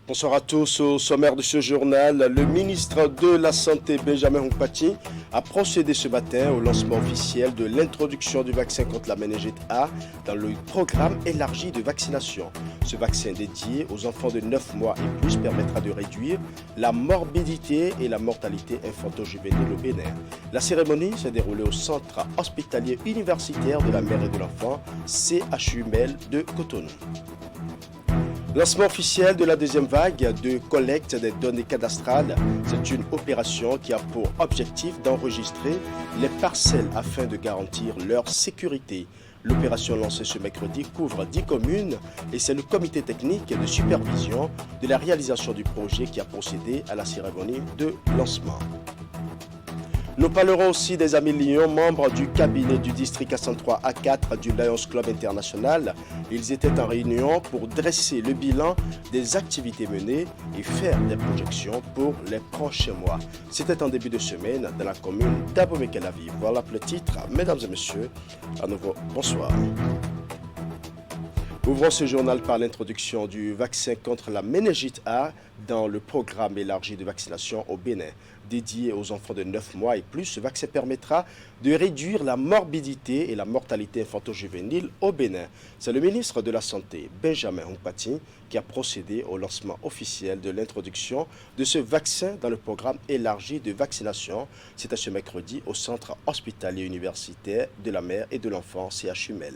Bonsoir à tous. Au sommaire de ce journal, le ministre de la Santé, Benjamin Hunkpati, a procédé ce matin au lancement officiel de l'introduction du vaccin contre la méningite A dans le programme élargi de vaccination. Ce vaccin dédié aux enfants de 9 mois et plus permettra de réduire la morbidité et la mortalité infanto-juvénile au Bénin. La cérémonie s'est déroulée au centre hospitalier universitaire de la mère et de l'enfant, CHUMEL de Cotonou. Lancement officiel de la deuxième vague de collecte des données cadastrales. C'est une opération qui a pour objectif d'enregistrer les parcelles afin de garantir leur sécurité. L'opération lancée ce mercredi couvre 10 communes et c'est le comité technique de supervision de la réalisation du projet qui a procédé à la cérémonie de lancement. Nous parlerons aussi des amis Lions, membres du cabinet du district 103 A4 du Lions Club International. Ils étaient en réunion pour dresser le bilan des activités menées et faire des projections pour les prochains mois. C'était en début de semaine dans la commune d'Abomey-Calavive. Voilà le titre. Mesdames et messieurs, à nouveau, bonsoir. Ouvrons ce journal par l'introduction du vaccin contre la méningite A dans le programme élargi de vaccination au Bénin. Dédié aux enfants de 9 mois et plus, ce vaccin permettra de réduire la morbidité et la mortalité infanto-juvénile au Bénin. C'est le ministre de la Santé, Benjamin Hunkpati, qui a procédé au lancement officiel de l'introduction de ce vaccin dans le programme élargi de vaccination. C'était ce mercredi au centre hospitalier universitaire de la mère et de l'enfant, CHUMEL.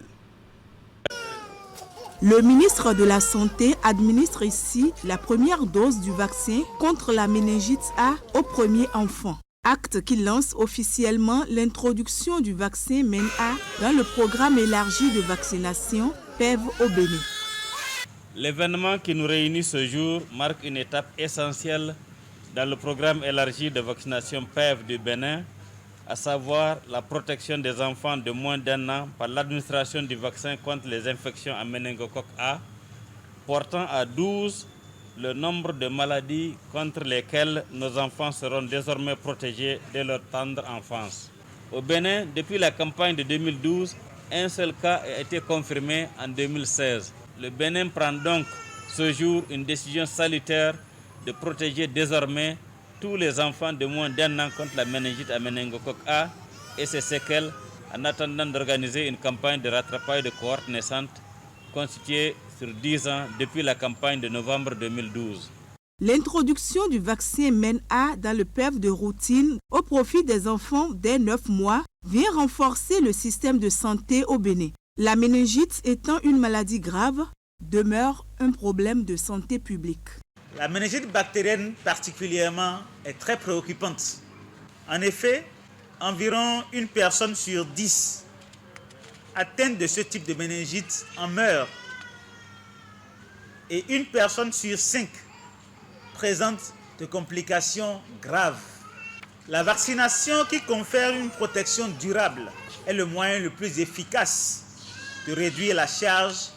Le ministre de la Santé administre ici la première dose du vaccin contre la méningite A au premier enfant. Acte qui lance officiellement l'introduction du vaccin MEN-A dans le programme élargi de vaccination PEV au Bénin. L'événement qui nous réunit ce jour marque une étape essentielle dans le programme élargi de vaccination PEV du Bénin, à savoir la protection des enfants de moins d'1 an par l'administration du vaccin contre les infections à méningocoque A, portant à 12 le nombre de maladies contre lesquelles nos enfants seront désormais protégés dès leur tendre enfance. Au Bénin, depuis la campagne de 2012, un seul cas a été confirmé en 2016. Le Bénin prend donc ce jour une décision salutaire de protéger désormais tous les enfants de moins d'1 an contre la méningite à méningocoque A et ses séquelles en attendant d'organiser une campagne de rattrapage de cohortes naissantes constituée sur 10 ans depuis la campagne de novembre 2012. L'introduction du vaccin MEN-A dans le PEV de routine au profit des enfants dès 9 mois vient renforcer le système de santé au Bénin. La méningite étant une maladie grave, demeure un problème de santé publique. La méningite bactérienne particulièrement est très préoccupante. En effet, environ une personne sur 10 atteinte de ce type de méningite en meurt et une personne sur 5 présente de complications graves. La vaccination qui confère une protection durable est le moyen le plus efficace de réduire la charge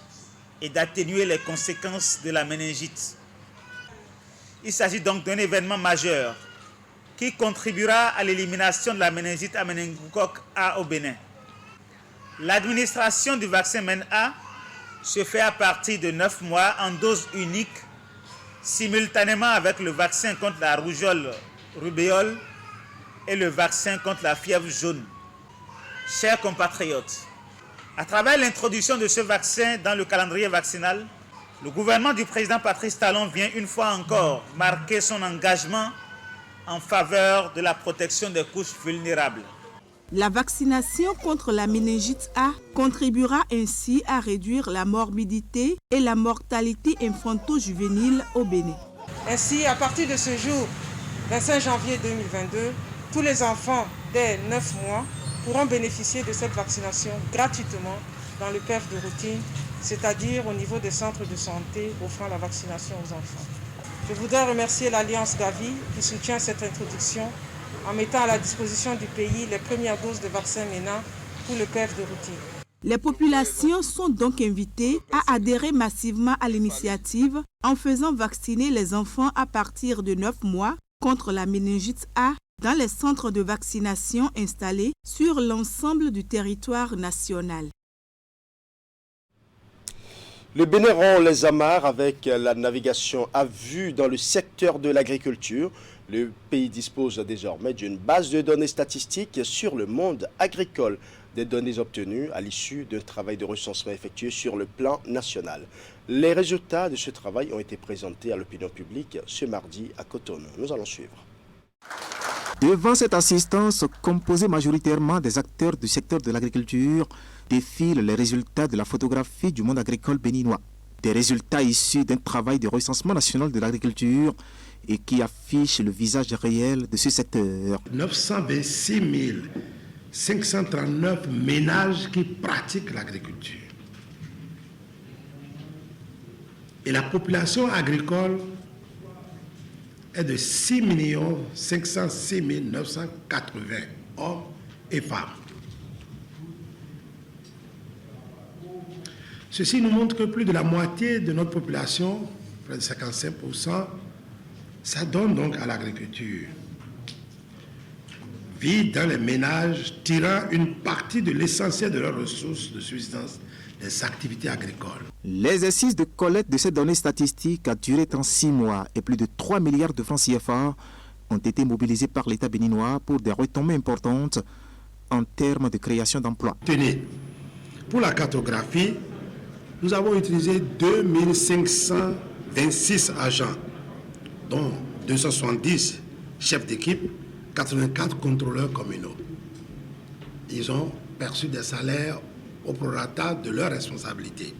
et d'atténuer les conséquences de la méningite. Il s'agit donc d'un événement majeur qui contribuera à l'élimination de la méningite à méningocoque A au Bénin. L'administration du vaccin MEN-A se fait à partir de 9 mois en dose unique, simultanément avec le vaccin contre la rougeole rubéole et le vaccin contre la fièvre jaune. Chers compatriotes, à travers l'introduction de ce vaccin dans le calendrier vaccinal, le gouvernement du président Patrice Talon vient une fois encore marquer son engagement en faveur de la protection des couches vulnérables. La vaccination contre la méningite A contribuera ainsi à réduire la morbidité et la mortalité infanto-juvénile au Bénin. Ainsi, à partir de ce jour, 25 janvier 2022, tous les enfants dès 9 mois pourront bénéficier de cette vaccination gratuitement dans le PEV de routine, c'est-à-dire au niveau des centres de santé offrant la vaccination aux enfants. Je voudrais remercier l'Alliance Gavi qui soutient cette introduction en mettant à la disposition du pays les premières doses de vaccin MEN-A pour le PEV de routine. Les populations sont donc invitées à adhérer massivement à l'initiative en faisant vacciner les enfants à partir de 9 mois contre la méningite A dans les centres de vaccination installés sur l'ensemble du territoire national. Le Bénin rompt les amarres avec la navigation à vue dans le secteur de l'agriculture. Le pays dispose désormais d'une base de données statistiques sur le monde agricole, des données obtenues à l'issue d'un travail de recensement effectué sur le plan national. Les résultats de ce travail ont été présentés à l'opinion publique ce mardi à Cotonou. Nous allons suivre. Devant cette assistance composée majoritairement des acteurs du secteur de l'agriculture, défilent les résultats de la photographie du monde agricole béninois. Des résultats issus d'un travail de recensement national de l'agriculture et qui affichent le visage réel de ce secteur. 926 539 ménages qui pratiquent l'agriculture. Et la population agricole est de 6 506 980 hommes et femmes. Ceci nous montre que plus de la moitié de notre population, près de 55%, s'adonne donc à l'agriculture. Vit dans les ménages, tirant une partie de l'essentiel de leurs ressources de subsistance des activités agricoles. L'exercice de collecte de ces données statistiques a duré en 6 mois et plus de 3 milliards de francs CFA ont été mobilisés par l'État béninois pour des retombées importantes en termes de création d'emplois. Tenez, pour la cartographie, nous avons utilisé 2526 agents, dont 270 chefs d'équipe, 84 contrôleurs communaux. Ils ont perçu des salaires au prorata de leurs responsabilités.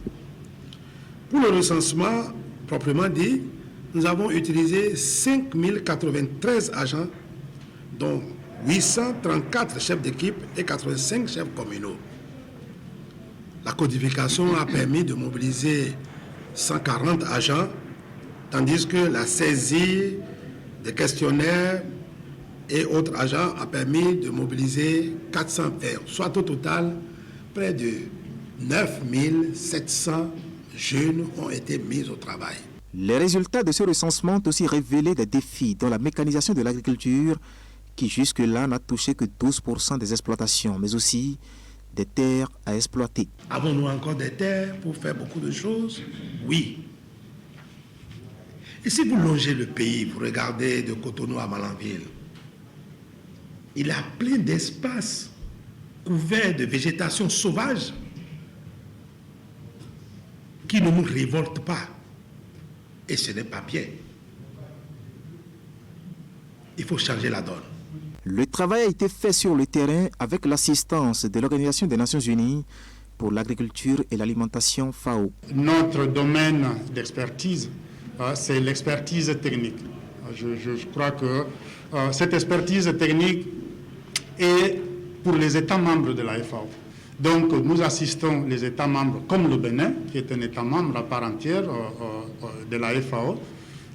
Pour le recensement proprement dit, nous avons utilisé 5093 agents, dont 834 chefs d'équipe et 85 chefs communaux. La codification a permis de mobiliser 140 agents, tandis que la saisie des questionnaires et autres agents a permis de mobiliser 400 pairs, soit au total, près de 9700 jeunes ont été mis au travail. Les résultats de ce recensement ont aussi révélé des défis dans la mécanisation de l'agriculture qui jusque-là n'a touché que 12% des exploitations, mais aussi des terres à exploiter. Avons-nous encore des terres pour faire beaucoup de choses? Oui. Et si vous longez le pays, vous regardez de Cotonou à Malanville, il a plein d'espaces couverts de végétation sauvage qui ne nous révolte pas. Et ce n'est pas bien. Il faut changer la donne. Le travail a été fait sur le terrain avec l'assistance de l'Organisation des Nations Unies pour l'agriculture et l'alimentation FAO. Notre domaine d'expertise, c'est l'expertise technique. Je crois que cette expertise technique est pour les États membres de la FAO. Donc nous assistons les États membres, comme le Bénin, qui est un État membre à part entière de la FAO,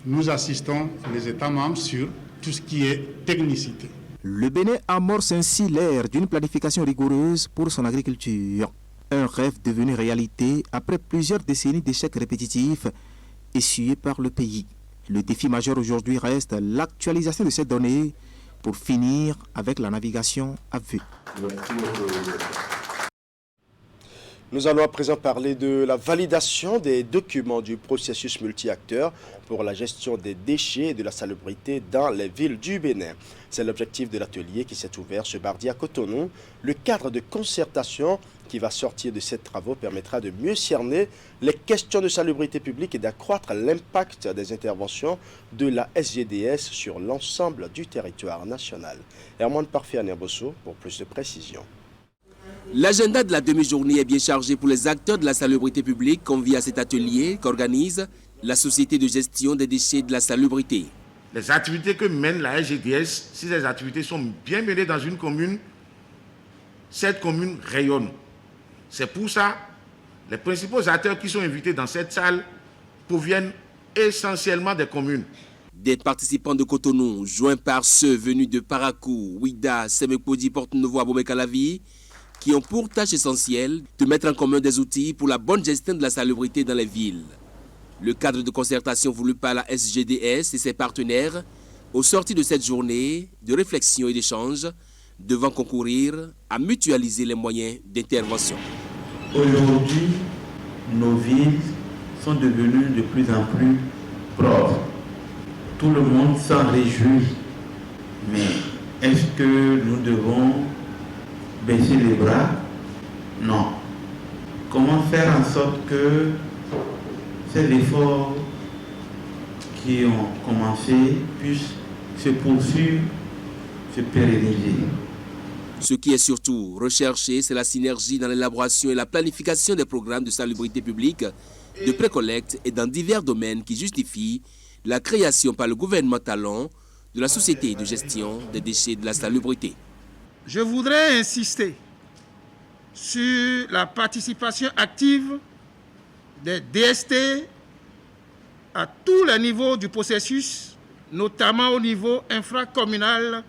nous assistons les États membres sur tout ce qui est technicité. Le Bénin amorce ainsi l'ère d'une planification rigoureuse pour son agriculture. Un rêve devenu réalité après plusieurs décennies d'échecs répétitifs essuyés par le pays. Le défi majeur aujourd'hui reste l'actualisation de ces données pour finir avec la navigation à vue. Nous allons à présent parler de la validation des documents du processus multi-acteurs pour la gestion des déchets et de la salubrité dans les villes du Bénin. C'est l'objectif de l'atelier qui s'est ouvert ce mardi à Cotonou. Le cadre de concertation qui va sortir de ces travaux permettra de mieux cerner les questions de salubrité publique et d'accroître l'impact des interventions de la SGDS sur l'ensemble du territoire national. Herman Parfait à Nerbosso pour plus de précisions. L'agenda de la demi-journée est bien chargé pour les acteurs de la salubrité publique conviés à cet atelier qu'organise la Société de gestion des déchets de la salubrité. Les activités que mène la SGDS, si ces activités sont bien menées dans une commune, cette commune rayonne. C'est pour ça les principaux acteurs qui sont invités dans cette salle proviennent essentiellement des communes. Des participants de Cotonou, joints par ceux venus de Parakou, Ouida, Semekpodi, Porte-Nouveau, Abomey-Calavi, qui ont pour tâche essentielle de mettre en commun des outils pour la bonne gestion de la salubrité dans les villes. Le cadre de concertation voulu par la SGDS et ses partenaires, au sortir de cette journée de réflexion et d'échange, devant concourir à mutualiser les moyens d'intervention. Aujourd'hui, nos villes sont devenus de plus en plus propres. Tout le monde s'en réjouit. Mais est-ce que nous devons baisser les bras? Non. Comment faire en sorte que ces efforts qui ont commencé puissent se poursuivre, se pérenniser? Ce qui est surtout recherché, c'est la synergie dans l'élaboration et la planification des programmes de salubrité publique, de précollecte et dans divers domaines qui justifient la création par le gouvernement talon de la Société de gestion des déchets de la salubrité. Je voudrais insister sur la participation active des DST à tous les niveaux du processus, notamment au niveau infracommunal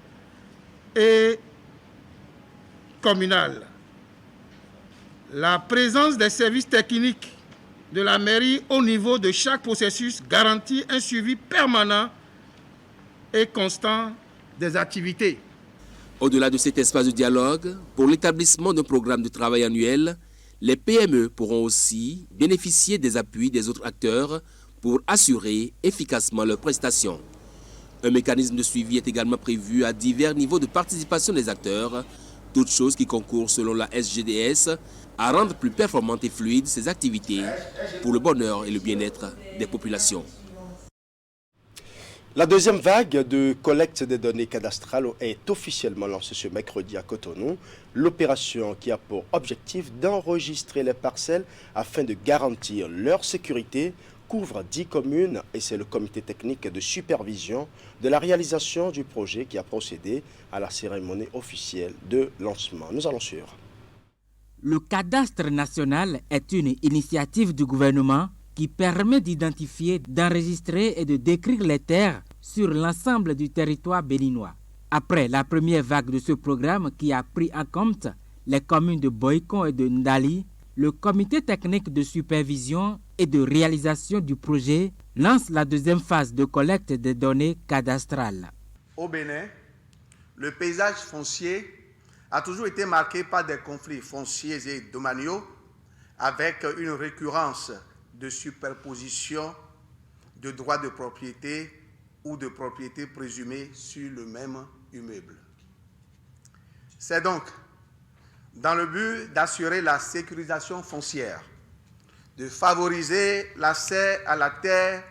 et communal. La présence des services techniques de la mairie au niveau de chaque processus garantit un suivi permanent et constant des activités. Au-delà de cet espace de dialogue, pour l'établissement d'un programme de travail annuel, les PME pourront aussi bénéficier des appuis des autres acteurs pour assurer efficacement leurs prestations. Un mécanisme de suivi est également prévu à divers niveaux de participation des acteurs, toutes choses qui concourent selon la SGDS à rendre plus performantes et fluides ces activités pour le bonheur et le bien-être des populations. La deuxième vague de collecte des données cadastrales est officiellement lancée ce mercredi à Cotonou. L'opération qui a pour objectif d'enregistrer les parcelles afin de garantir leur sécurité couvre 10 communes et c'est le comité technique de supervision de la réalisation du projet qui a procédé à la cérémonie officielle de lancement. Nous allons suivre. Le cadastre national est une initiative du gouvernement qui permet d'identifier, d'enregistrer et de décrire les terres sur l'ensemble du territoire béninois. Après la première vague de ce programme qui a pris en compte les communes de Boïkon et de Ndali, le comité technique de supervision et de réalisation du projet lance la deuxième phase de collecte des données cadastrales. Au Bénin, le paysage foncier a toujours été marqué par des conflits fonciers et domaniaux avec une récurrence de superposition de droits de propriété ou de propriété présumée sur le même immeuble. C'est donc dans le but d'assurer la sécurisation foncière, de favoriser l'accès à la terre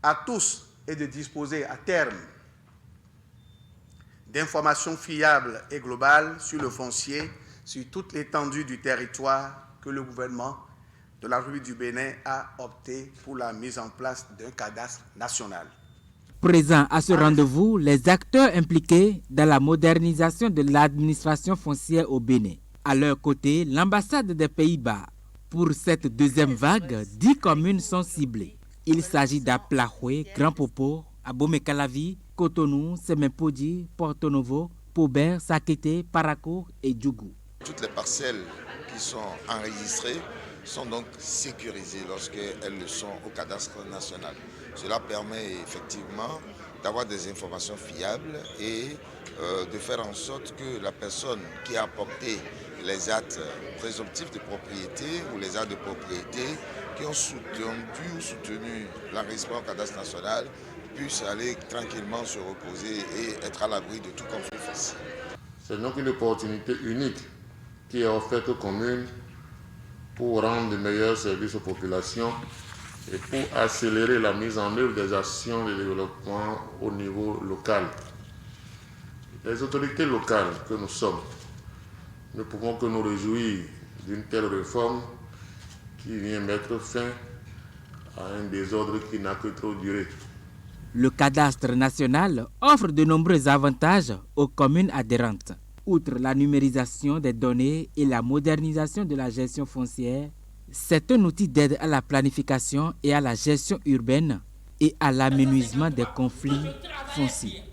à tous et de disposer à terme d'informations fiables et globales sur le foncier, sur toute l'étendue du territoire que le gouvernement de la République du Bénin a opté pour la mise en place d'un cadastre national. Présents à ce rendez-vous, les acteurs impliqués dans la modernisation de l'administration foncière au Bénin. À leur côté, l'ambassade des Pays-Bas. Pour cette deuxième vague, 10 communes sont ciblées. Il s'agit d'Aplahoué, Grand Popo, Abomey-Calavi, Cotonou, Semenpodi, Porto Novo, Paubert, Sakété, Paracourt et Djougou. Toutes les parcelles qui sont enregistrées sont donc sécurisées lorsqu'elles le sont au cadastre national. Cela permet effectivement d'avoir des informations fiables et de faire en sorte que la personne qui a apporté les actes présomptifs de propriété ou les actes de propriété qui ont soutenu l'enregistrement au cadastre national puisse aller tranquillement se reposer et être à l'abri de tout conflit foncier. C'est donc une opportunité unique qui est offerte aux communes pour rendre de meilleurs services aux populations et pour accélérer la mise en œuvre des actions de développement au niveau local. Les autorités locales que nous sommes ne pouvons que nous réjouir d'une telle réforme qui vient mettre fin à un désordre qui n'a que trop duré. Le cadastre national offre de nombreux avantages aux communes adhérentes. Outre la numérisation des données et la modernisation de la gestion foncière, c'est un outil d'aide à la planification et à la gestion urbaine et à l'amenuisement des conflits fonciers.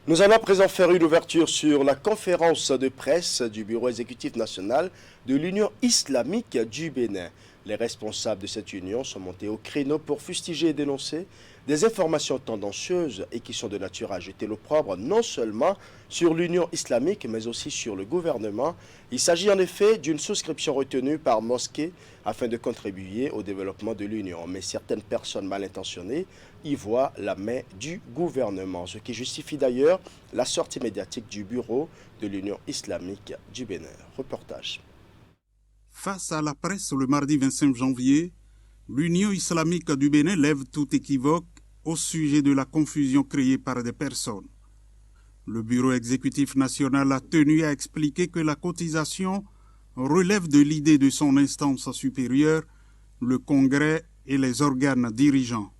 Nous allons à présent faire une ouverture sur la conférence de presse du Bureau exécutif national de l'Union islamique du Bénin. Les responsables de cette union sont montés au créneau pour fustiger et dénoncer des informations tendancieuses et qui sont de nature à jeter l'opprobre non seulement sur l'Union islamique mais aussi sur le gouvernement. Il s'agit en effet d'une souscription retenue par Mosquée afin de contribuer au développement de l'Union. Mais certaines personnes mal intentionnées y voient la main du gouvernement, ce qui justifie d'ailleurs la sortie médiatique du bureau de l'Union islamique du Bénin. Reportage. Face à la presse le mardi 25 janvier, l'Union islamique du Bénin lève tout équivoque au sujet de la confusion créée par des personnes. Le bureau exécutif national a tenu à expliquer que la cotisation relève de l'idée de son instance supérieure, le Congrès et les organes dirigeants.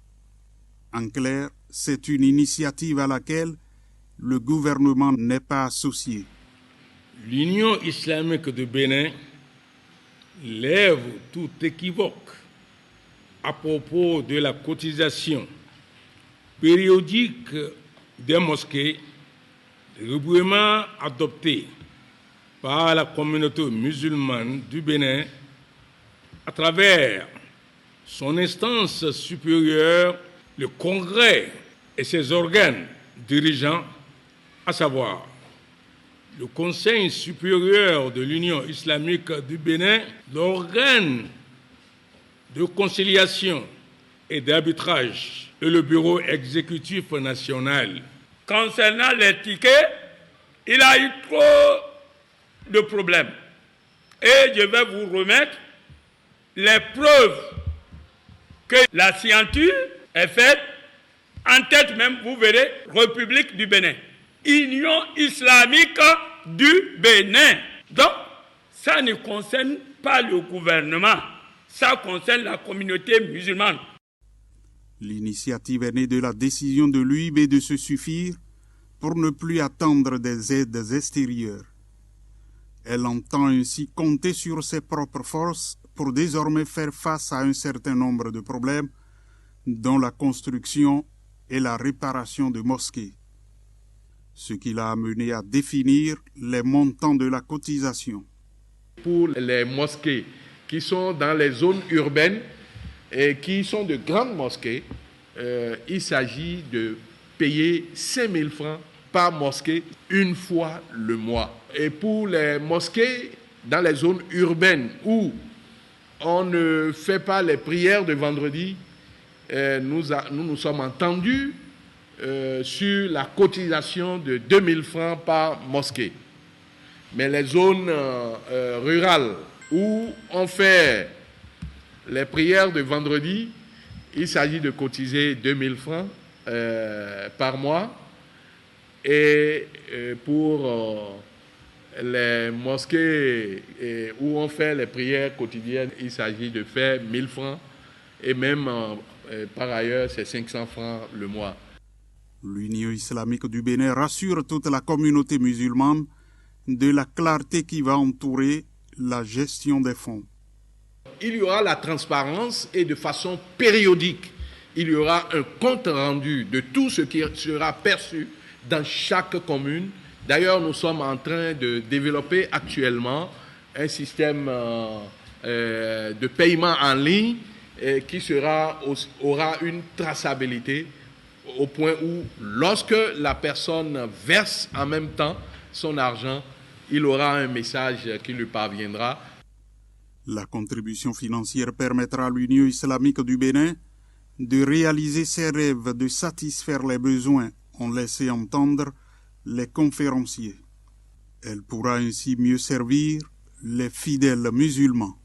En clair, c'est une initiative à laquelle le gouvernement n'est pas associé. L'Union islamique du Bénin lève tout équivoque à propos de la cotisation périodique des mosquées, régulièrement adoptée par la communauté musulmane du Bénin à travers son instance supérieure, le Congrès et ses organes dirigeants, à savoir le Conseil supérieur de l'Union islamique du Bénin, l'organe de conciliation et d'arbitrage et le bureau exécutif national. Concernant les tickets, il a eu trop de problèmes. Et je vais vous remettre les preuves que la signature est faite, en tête même, vous verrez, République du Bénin. Union islamique du Bénin. Donc, ça ne concerne pas le gouvernement, ça concerne la communauté musulmane. L'initiative est née de la décision de l'UIB de se suffire pour ne plus attendre des aides extérieures. Elle entend ainsi compter sur ses propres forces pour désormais faire face à un certain nombre de problèmes, dont la construction et la réparation de mosquées. Ce qui l'a amené à définir les montants de la cotisation. Pour les mosquées qui sont dans les zones urbaines et qui sont de grandes mosquées, il s'agit de payer 5 000 francs par mosquée une fois le mois. Et pour les mosquées dans les zones urbaines où on ne fait pas les prières de vendredi, nous sommes entendus sur la cotisation de 2 000 francs par mosquée. Mais les zones rurales où on fait les prières de vendredi, il s'agit de cotiser 2 000 francs par mois. Et pour les mosquées où on fait les prières quotidiennes, il s'agit de faire 1 000 francs. Et même par ailleurs, c'est 500 francs le mois. L'Union islamique du Bénin rassure toute la communauté musulmane de la clarté qui va entourer la gestion des fonds. Il y aura la transparence et de façon périodique, il y aura un compte rendu de tout ce qui sera perçu dans chaque commune. D'ailleurs, nous sommes en train de développer actuellement un système de paiement en ligne qui aura une traçabilité au point où, lorsque la personne verse en même temps son argent, il aura un message qui lui parviendra. La contribution financière permettra à l'Union islamique du Bénin de réaliser ses rêves, de satisfaire les besoins, ont laissé entendre les conférenciers. Elle pourra ainsi mieux servir les fidèles musulmans.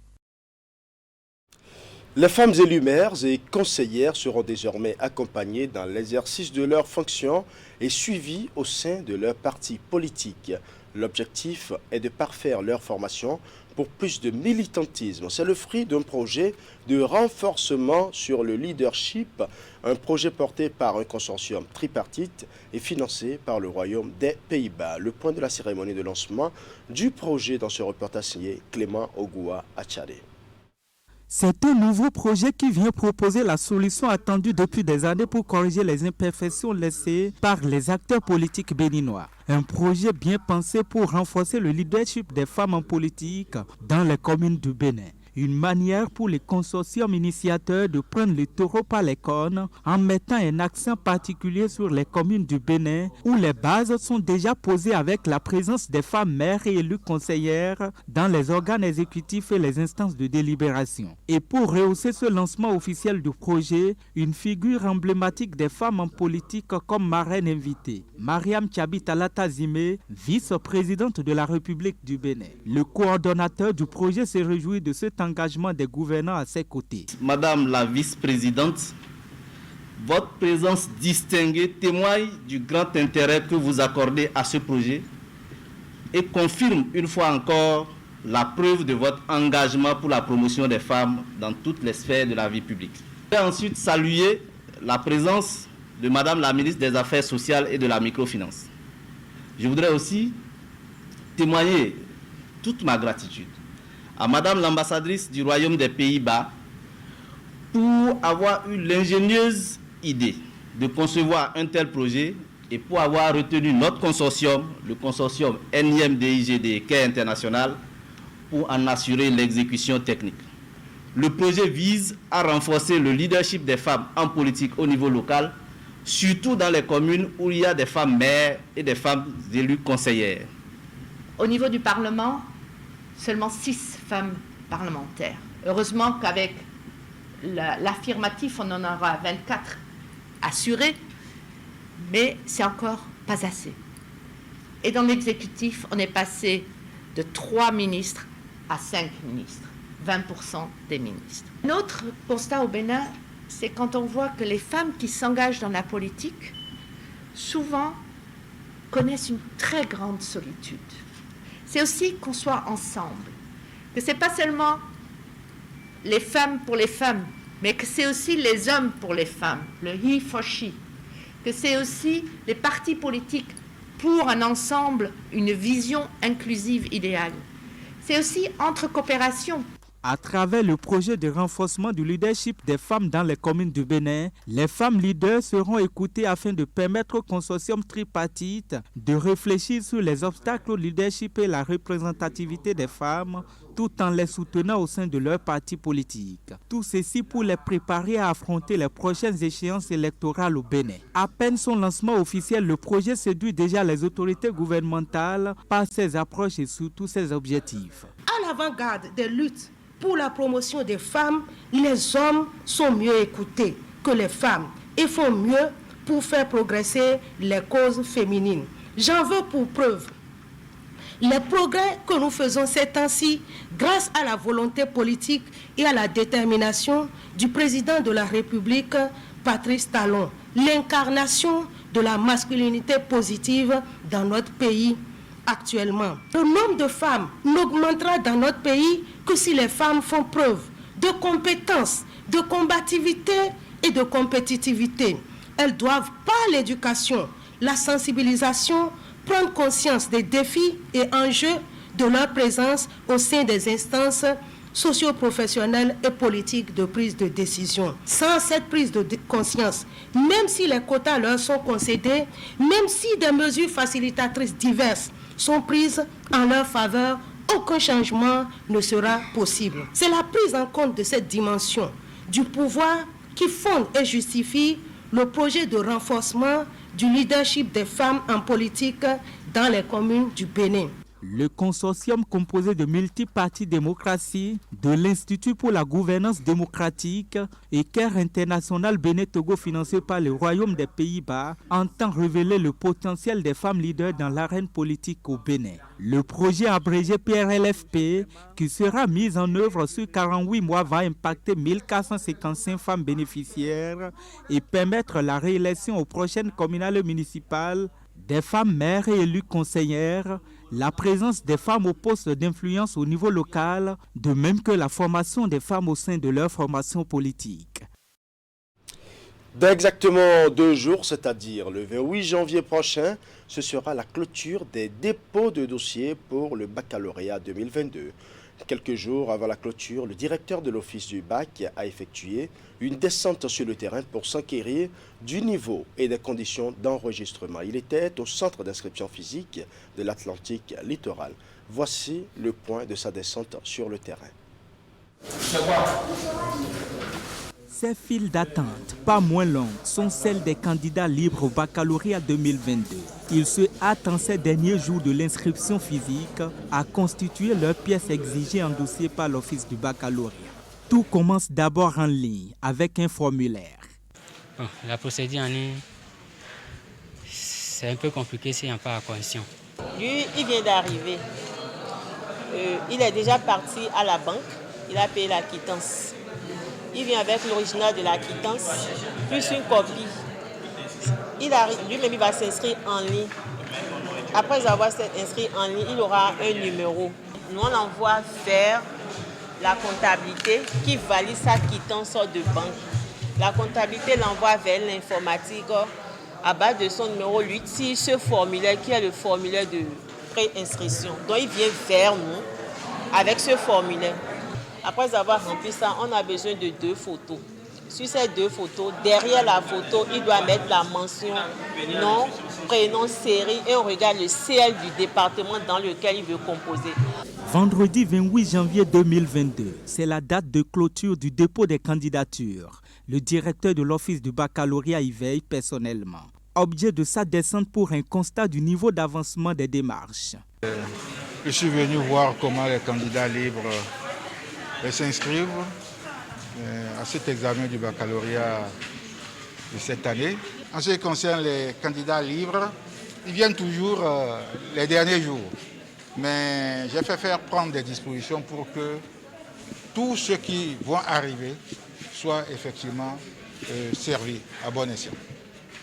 Les femmes élues maires et conseillères seront désormais accompagnées dans l'exercice de leurs fonctions et suivies au sein de leur parti politique. L'objectif est de parfaire leur formation pour plus de militantisme. C'est le fruit d'un projet de renforcement sur le leadership, un projet porté par un consortium tripartite et financé par le Royaume des Pays-Bas. Le point de la cérémonie de lancement du projet dans ce reportage signé Clément Ogoua Achadé. C'est un nouveau projet qui vient proposer la solution attendue depuis des années pour corriger les imperfections laissées par les acteurs politiques béninois. Un projet bien pensé pour renforcer le leadership des femmes en politique dans les communes du Bénin. Une manière pour les consortiums initiateurs de prendre le taureau par les cornes en mettant un accent particulier sur les communes du Bénin où les bases sont déjà posées avec la présence des femmes maires et élues conseillères dans les organes exécutifs et les instances de délibération. Et pour rehausser ce lancement officiel du projet, une figure emblématique des femmes en politique comme marraine invitée, Mariam Tchabi Talata Zimé, vice-présidente de la République du Bénin. Le coordonnateur du projet se réjouit de cet engagement des gouvernants à ses côtés. Madame la vice-présidente, votre présence distinguée témoigne du grand intérêt que vous accordez à ce projet et confirme une fois encore la preuve de votre engagement pour la promotion des femmes dans toutes les sphères de la vie publique. Je vais ensuite saluer la présence de Madame la ministre des Affaires sociales et de la microfinance. Je voudrais aussi témoigner toute ma gratitude à Madame l'ambassadrice du Royaume des Pays-Bas pour avoir eu l'ingénieuse idée de concevoir un tel projet et pour avoir retenu notre consortium, le consortium NIMDIGD Care International, pour en assurer l'exécution technique. Le projet vise à renforcer le leadership des femmes en politique au niveau local, surtout dans les communes où il y a des femmes maires et des femmes élues conseillères. Au niveau du Parlement, seulement 6 femmes parlementaires. Heureusement qu'avec l'affirmatif, on en aura 24 assurés, mais c'est encore pas assez. Et dans l'exécutif, on est passé de 3 ministres à 5 ministres, 20% des ministres. Notre constat au Bénin, c'est quand on voit que les femmes qui s'engagent dans la politique, souvent connaissent une très grande solitude. C'est aussi qu'on soit ensemble, que ce n'est pas seulement les femmes pour les femmes, mais que c'est aussi les hommes pour les femmes, le he for she, que c'est aussi les partis politiques pour un ensemble, une vision inclusive idéale. C'est aussi entre coopération. À travers le projet de renforcement du leadership des femmes dans les communes du Bénin, les femmes leaders seront écoutées afin de permettre au consortium tripartite de réfléchir sur les obstacles au leadership et la représentativité des femmes, tout en les soutenant au sein de leur parti politique. Tout ceci pour les préparer à affronter les prochaines échéances électorales au Bénin. À peine son lancement officiel, le projet séduit déjà les autorités gouvernementales par ses approches et surtout ses objectifs. À l'avant-garde des luttes pour la promotion des femmes, les hommes sont mieux écoutés que les femmes et font mieux pour faire progresser les causes féminines. J'en veux pour preuve les progrès que nous faisons ces temps-ci grâce à la volonté politique et à la détermination du président de la République, Patrice Talon, l'incarnation de la masculinité positive dans notre pays actuellement. Le nombre de femmes n'augmentera dans notre pays que si les femmes font preuve de compétence, de combativité et de compétitivité. Elles doivent, par l'éducation, la sensibilisation, prendre conscience des défis et enjeux de leur présence au sein des instances socio-professionnelles et politiques de prise de décision. Sans cette prise de conscience, même si les quotas leur sont concédés, même si des mesures facilitatrices diverses sont prises en leur faveur, aucun changement ne sera possible. C'est la prise en compte de cette dimension du pouvoir qui fonde et justifie le projet de renforcement du leadership des femmes en politique dans les communes du Bénin. Le consortium composé de Multiparti Démocratie, de l'Institut pour la gouvernance démocratique et Care International Bénin-Togo financé par le Royaume des Pays-Bas entend révéler le potentiel des femmes leaders dans l'arène politique au Bénin. Le projet abrégé PRLFP, qui sera mis en œuvre sur 48 mois, va impacter 1455 femmes bénéficiaires et permettre la réélection aux prochaines communales municipales des femmes maires et élues conseillères, la présence des femmes au poste d'influence au niveau local, de même que la formation des femmes au sein de leur formation politique. Dans exactement 2 jours, c'est-à-dire le 28 janvier prochain, ce sera la clôture des dépôts de dossiers pour le baccalauréat 2022. Quelques jours avant la clôture, le directeur de l'office du bac a effectué une descente sur le terrain pour s'enquérir du niveau et des conditions d'enregistrement. Il était au centre d'inscription physique de l'Atlantique littoral. Voici le point de sa descente sur le terrain. Ces files d'attente, pas moins longues, sont celles des candidats libres au baccalauréat 2022. Ils se hâtent en ces derniers jours de l'inscription physique à constituer leurs pièces exigées en dossier par l'office du baccalauréat. Tout commence d'abord en ligne avec un formulaire. Bon, la procédure en ligne, c'est un peu compliqué s'il n'y a pas la connexion. Lui, il vient d'arriver. Il est déjà parti à la banque. Il a payé la quittance. Il vient avec l'original de la quittance, plus une copie. Lui-même, il va s'inscrire en ligne. Après avoir inscrit en ligne, il aura un numéro. Nous, on envoie faire la comptabilité qui valide sa quittance de banque. La comptabilité l'envoie vers l'informatique à base de son numéro. Lui tire ce formulaire qui est le formulaire de préinscription. Donc, il vient vers nous avec ce formulaire. Après avoir rempli ça, on a besoin de 2 photos. Sur ces 2 photos, derrière la photo, il doit mettre la mention nom, prénom, série et on regarde le CL du département dans lequel il veut composer. Vendredi 28 janvier 2022, c'est la date de clôture du dépôt des candidatures. Le directeur de l'office du baccalauréat y veille personnellement. Objet de sa descente pour un constat du niveau d'avancement des démarches. Je suis venu voir comment les candidats libres s'inscrivent à cet examen du baccalauréat de cette année. En ce qui concerne les candidats libres, ils viennent toujours les derniers jours. Mais j'ai fait faire prendre des dispositions pour que tous ceux qui vont arriver soient effectivement servis à bon escient.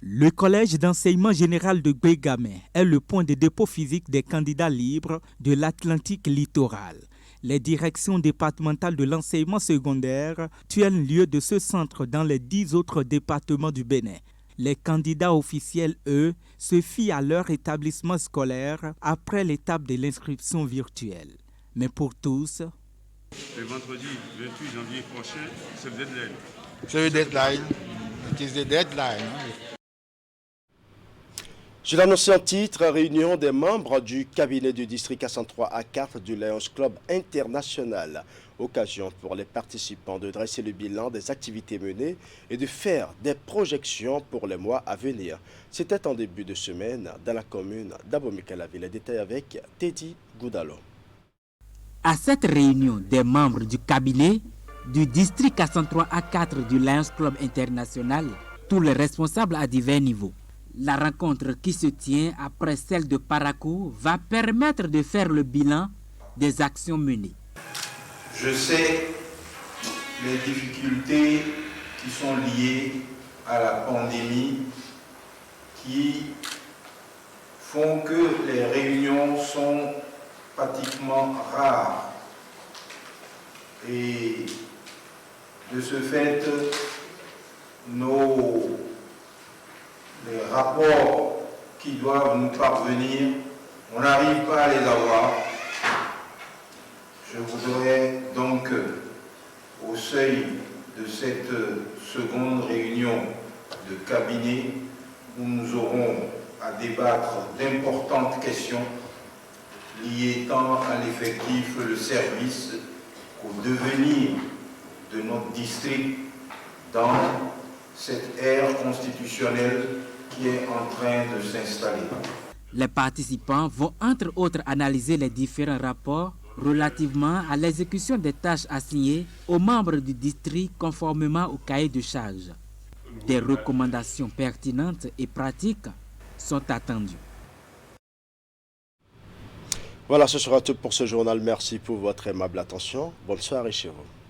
Le collège d'enseignement général de Guégamé est le point de dépôt physique des candidats libres de l'Atlantique littoral. Les directions départementales de l'enseignement secondaire tiennent lieu de ce centre dans les 10 autres départements du Bénin. Les candidats officiels, eux, se fient à leur établissement scolaire après l'étape de l'inscription virtuelle. Mais pour tous... Le vendredi 28 janvier prochain, c'est le deadline. C'est le deadline. It is the deadline. Je l'annonçais en titre, réunion des membres du cabinet du district 103 A4 du Lions Club International. Occasion pour les participants de dresser le bilan des activités menées et de faire des projections pour les mois à venir. C'était en début de semaine dans la commune d'Abomey-Calavi. Les détails avec Teddy Goudalo. À cette réunion des membres du cabinet du district 103 A4 du Lions Club International, tous les responsables à divers niveaux. La rencontre qui se tient après celle de Parakou va permettre de faire le bilan des actions menées. Je sais les difficultés qui sont liées à la pandémie qui font que les réunions sont pratiquement rares. Et de ce fait, les rapports qui doivent nous parvenir, on n'arrive pas à les avoir. Je voudrais donc, au seuil de cette seconde réunion de cabinet, où nous aurons à débattre d'importantes questions liées tant à l'effectif, le service, qu'au devenir de notre district dans cette ère constitutionnelle qui est en train de s'installer. Les participants vont entre autres analyser les différents rapports relativement à l'exécution des tâches assignées aux membres du district conformément au cahier de charges. Des recommandations pertinentes et pratiques sont attendues. Voilà, ce sera tout pour ce journal. Merci pour votre aimable attention. Bonne soirée chez vous.